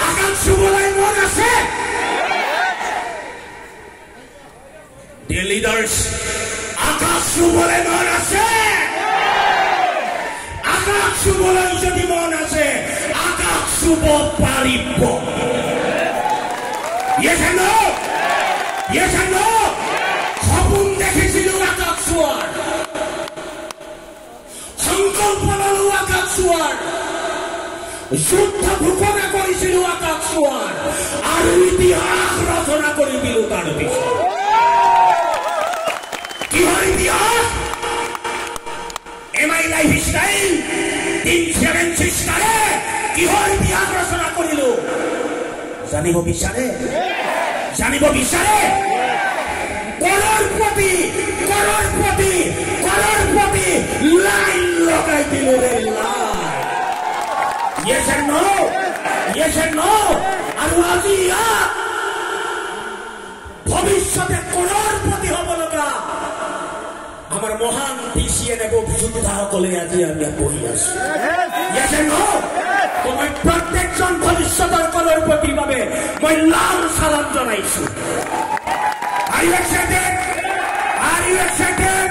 আকাশ চুবলৈ মন আছে ডিয়াৰ লিডাৰ্ছ আকাশ চুবলৈ মন আছে আকাশ চুবলৈ যদি মন আছে আকাশ চুব পাৰিব Yes and no? Yes and no? সপোন দেখিছিলো আকাশ চোৱাৰ সংকল্প ললো আকাশ চোৱাৰ যুদ্ধ ঘোষণা কৰিছিলো আকাশ চোৱাৰ আৰু ইতিহাস ৰচনা কৰি দিলো তাৰ পিছত কিহৰ ইতিহাস এম আই লাইফ ষ্টাইল 376 স্টাৰে কিহৰ ইতিহাস ৰচনা কৰিলো জানিব বিচাৰে কৰৰপতি লাইন লগাই দিলো ৰে Yes and no? Yes and no? আৰু আজি ভৱিষ্যতে কৰৰপতি হ'ব লগা আমাৰ মহান পিচিএন যোদ্ধাসকলে আজি আমি বহি আছো Yes and no? মই প্ৰত্যেকজন ভৱিষ্যতৰ কৰৰপতিৰ বাবে মই লাল সালাম জনাইছো Are you excited? Are you excited?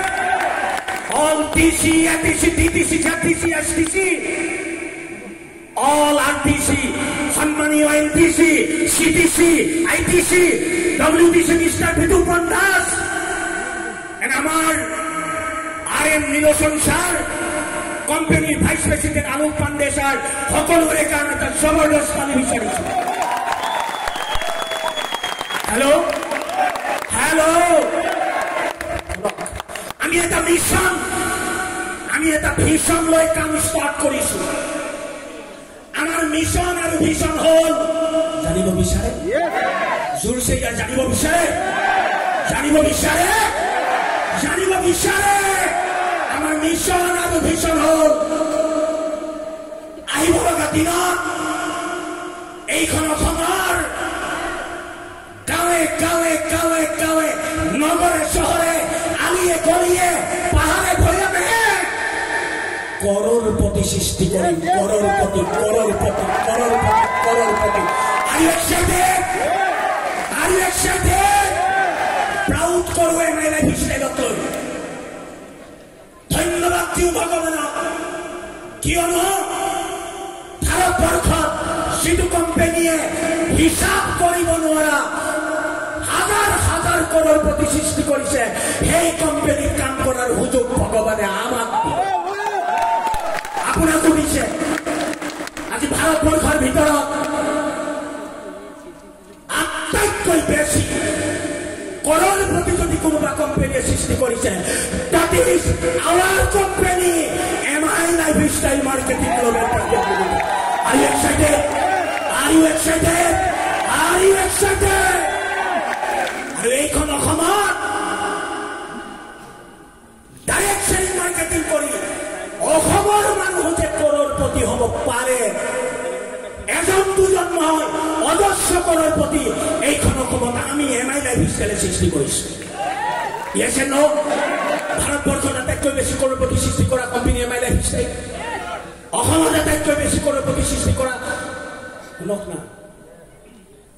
All TC, ATC, DTC, ZTC, STC all RTC, Sanmani NTC, CTC, ITC, WTC, Mr. Bhitu Pandas and আমার RM Niloson sir কোম্পানির ভাইস প্রেসিডেন্ট আলোক Pandey sir সকলের কারণে তার জবরদস্ত পানি বিচারিছে হ্যালো হ্যালো আমি এটা vision লৈ কাম স্টার্ট কৰিছো আমাৰ মিশন আৰ ভিশন হল জানিব বিচাৰে জোৰছে জানিব বিচাৰে আমাৰ মিশন আৰ ভিশন হল আহিব লগা দিনত এইখন অসমৰ গাঁৱে নগৰে চহৰে আলিয়ে গলিয়ে পাহাৰে ভৈয়ামে কৰোড়পতি সৃষ্টি কৰেন Crorepati Are you excited? Proud কৰবে my life style doctor ধন্যবাদ দিও ভগৱানক কিয়নো ভাৰতবৰ্ষত যিটো কোম্পানীয়ে হিচাপ কৰিব নোৱাৰা হাজাৰ কৰোড়পতি সৃষ্টি কৰিছে সেই কোম্পানীত কাম কৰাৰ সুযোগ ভগৱানে আমাক আপোনাক দিছে আজি ভাৰতবৰ্ষৰ ভিতৰত আটাইতকৈ বেছি কৰোড়পতি যদি কোনোবা কোম্পানীয়ে সৃষ্টি কৰিছে that is our company MI Lifestyle Marketing Global Private Limited Are you excited? আৰু এইখন অসমত ডাইৰেক্ট সেলিং মাৰ্কেটিং কৰি অসমৰ মানুহ যে কৰোড়পতি হ'ব পাৰে এজন দুজন নহয় অজস্ৰ কৰোড়পতি এইখন অসমত আমি এমআই লাইফষ্টাইলে সৃষ্টি কৰিছো Yes and no? ভাৰতবৰ্ষত আটাইতকৈ বেছি কৰোড়পতি সৃষ্টি কৰা কোম্পানী এমআই লাইফষ্টাইল অসমত আটাইতকৈ বেছি কৰোড়পতি সৃষ্টি কৰা শুনক না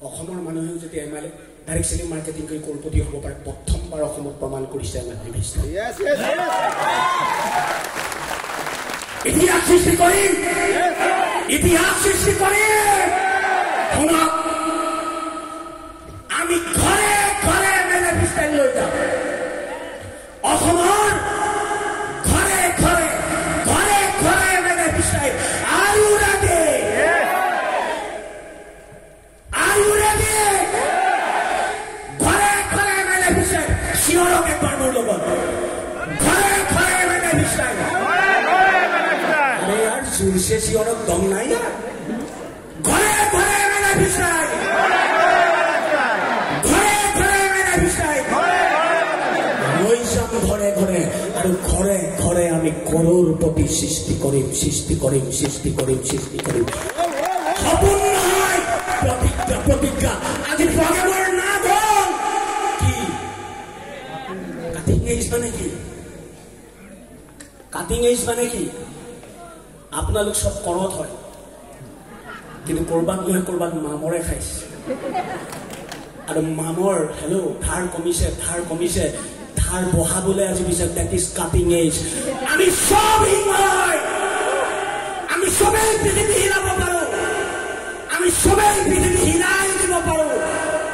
অসমৰ মানুহে যদি এমআই ডাইৰেক্ট সেলিং মাৰ্কেটিং কৰি কৰোড়পতি হ'ব পাৰে প্ৰথমবাৰ অসমত প্ৰমাণ কৰিছে এমআই লাইফষ্টাইল ইতিহাস সৃষ্টি কৰি শুনক আমি ঘৰে এমআই লাইফষ্টাইল লৈ যাম অসমৰ ঘৰে MI lifestyle Are you ready? ঘৰে এমআই লাইফষ্টাইল চিঞৰক একবাৰ মোৰ লগত ঘৰে এমআই লাইফষ্টাইল জোৰছে চিঞৰক দম নাই না ঘৰে এমআই লাইফষ্টাইল মই যাম ঘৰে আৰু ঘৰে আমি কৰোড়পতি সৃষ্টি কৰিম সপোন নহয় প্ৰতিজ্ঞা আজি প্ৰগ্ৰামৰ নাম হ'ল কি কাটিং এজ মানে কি আপোনালোক সব কৰত হয় কিন্তু কৰবাত গৈ কৰবাত মামৰে খাইছে আৰু মামৰ হেল্ল' ধাৰ কমিছে ধাৰ বহাবলৈ আজি পিছত দেট ইজ কাটিং এজ আমি সব হিমাই আমি সবেই পৃথিৱী হিলাব পাৰোঁ আমি সবেই পৃথিৱী হিলাই দিব পাৰোঁ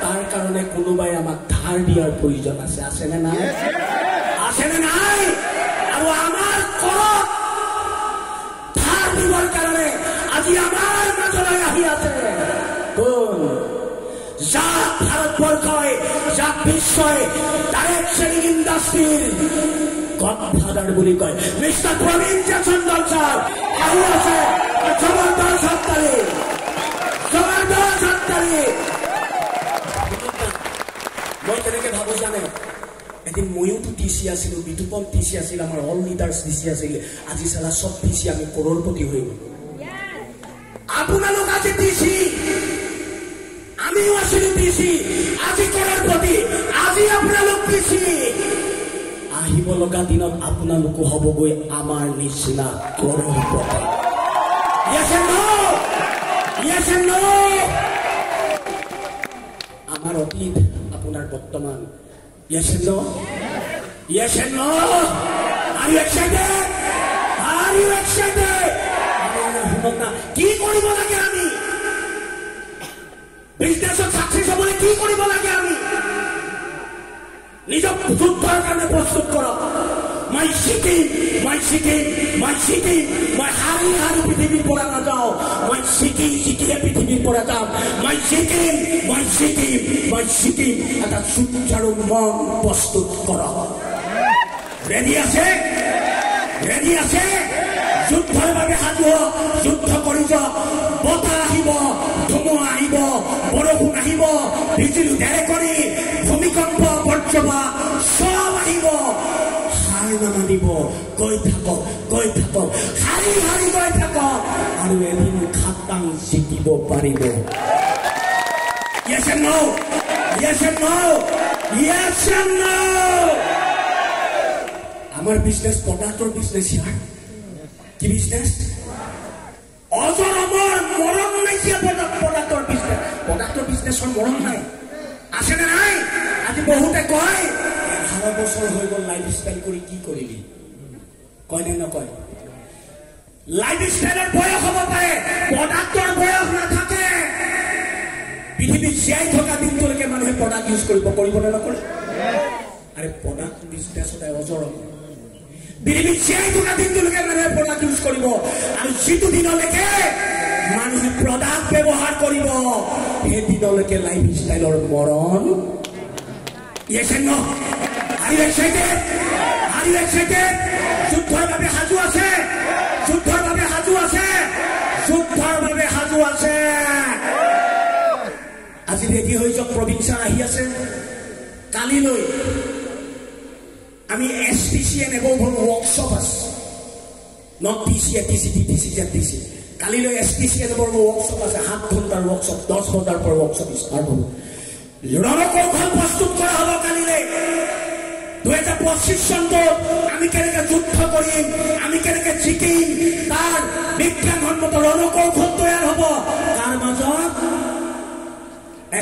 তাৰ কাৰণে কোনোবাই আমাক ধাৰ দিয়াৰ প্ৰয়োজন আছেনে নাই আৰু আমাৰ ঘৰত ধাৰ দিবৰ কাৰণে আজি আমাৰ মাজলৈ আহি আছে কোন যাক ভাৰতবৰ্ষই যাক বিশ্বই ডাইৰেক্ট চেলিং ইণ্ডাষ্ট্ৰীৰ গডফাদাৰ বুলি কয় মিষ্টাৰ প্ৰবীণ চন্দ্ৰ ছাৰ আহি আছে জবৰদস্ত হাততালি মই কেনেকে ভাবো জানে এদিন ময়োতো টিচি আছিলো বিতুপন টিচি আছিল আমাৰ অল লিডাৰ্ছ টিচি আছিল আজি চালা সব টিচি আমি কৰোড়পতি হৈ গ'লো আপোনালোক আজি টিচি আমিও আছিলো টিচি আজি কৰোড়পতি আজি আপোনালোক টিচি আহিব লগা দিনত আপোনালোকো হ'বগৈ আমাৰ নিচিনা কৰোড়পতি Yes and no আমাৰ অতীত আপোনাৰ বৰ্তমান Yes and no Are you excited কি কৰিব লাগে আমি বিজনেছত সাকসেস হ'বলৈ কি কৰিব লাগে আমি নিজক যুদ্ধৰ কাৰণে প্ৰস্তুত কৰক মই হাৰি পৃথিৱীৰ পৰা নাযাওঁ মই শিকিয়ে পৃথিৱীৰ পৰা যাম মই শিকিম এটা সুচাৰু মন প্ৰস্তুত কৰক ৰেডি আছে যুদ্ধৰ বাবে সাজু হওক যুদ্ধ কৰি যাওক বতাহ আহিব ধুমুহা আহিব বৰষুণ আহিব বিজুলী ঢেৰেকনি ভূমিকম্প বজ্ৰপাত সব আহিব হাৰ নামানিব গৈ থাকক হাৰি গৈ থাকক আৰু এদিন খাটাং জিকিব পাৰিব Yes and no আমাৰ বিজনেছ প্ৰডাক্টৰ বিজনেছ ইয়াৰ কি বিজনেছ অজৰ আমাৰ মৰণ নাইকিয়া প্ৰডাক্টৰ বিজনেছৰ মৰণ নাই আছেনে নাই আজি বহুতে কয় 11 বছৰ হৈ গ'ল লাইফ ষ্টাইল কৰি কি কৰিলি কয় নে নকয় লাইফ ষ্টাইলৰ বয়স হ'ব পাৰে প্ৰডাক্টৰ বয়স নাথাকে পৃথিৱীত জীয়াই থকা দিনটোলৈকে মানুহে প্ৰডাক্ট ইউজ কৰিব নে নকৰে আৰে প্ৰডাক্ট বিজনেছত অজৰ পৃথিৱীত জীয়াই থকা দিনটোলৈকে মানুহে প্ৰডাক্ট ইউজ কৰিব আৰু যিটো দিনলৈকে মানুহে প্ৰডাক্ট ব্যৱহাৰ কৰিব সেই দিনলৈকে লাইফ ষ্টাইলৰ মৰণ Yes and no Are you excited যুদ্ধৰ বাবে সাজু আছে আজি ৰেডি হৈ যাওক প্ৰবীণ ছাৰ আহি আছে কালিলৈ আমি SPCN এগোভৰ ৱৰ্কশ্বপ আছে নট TC কালিলৈ SPCN এগোভৰ ৱৰ্কশ্বপ আছে 7 ঘণ্টাৰ ৱৰ্কশ্বপ 10 বজাৰ পৰা ৱৰ্কশ্বপ ষ্টাৰ্ট হ'ব ৰণকৌশল প্ৰস্তুত কৰা হ'ব কালিলৈ 2025 চনত আমি কেনেকৈ যুদ্ধ কৰিম আমি কেনেকৈ জিকিম তাৰ বিজ্ঞানসন্মত ৰণকৌশল তৈয়াৰ হ'ব তাৰ মাজত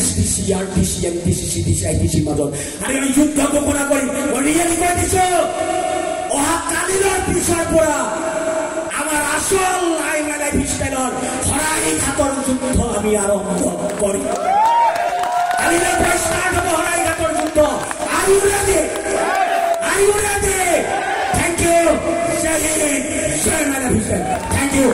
SPC RTC NTC CTC ITC মাজত আৰু আমি যুদ্ধ ঘোষণা কৰিম মই ৰিয়েলি কৈ দিছোঁ অহা কালিলৈ পিছৰ পৰা আমাৰ আচল লাইফ ষ্টাইলৰ হৰাই ঘাটৰ যুদ্ধ আমি আৰম্ভ কৰিম কালিলৈ পৰা ষ্টাৰ্ট হ'ব হৰাই ঘাটৰ যুদ্ধ Are you ready? Thank you. Jai Hind. Jai Mother. Thank you.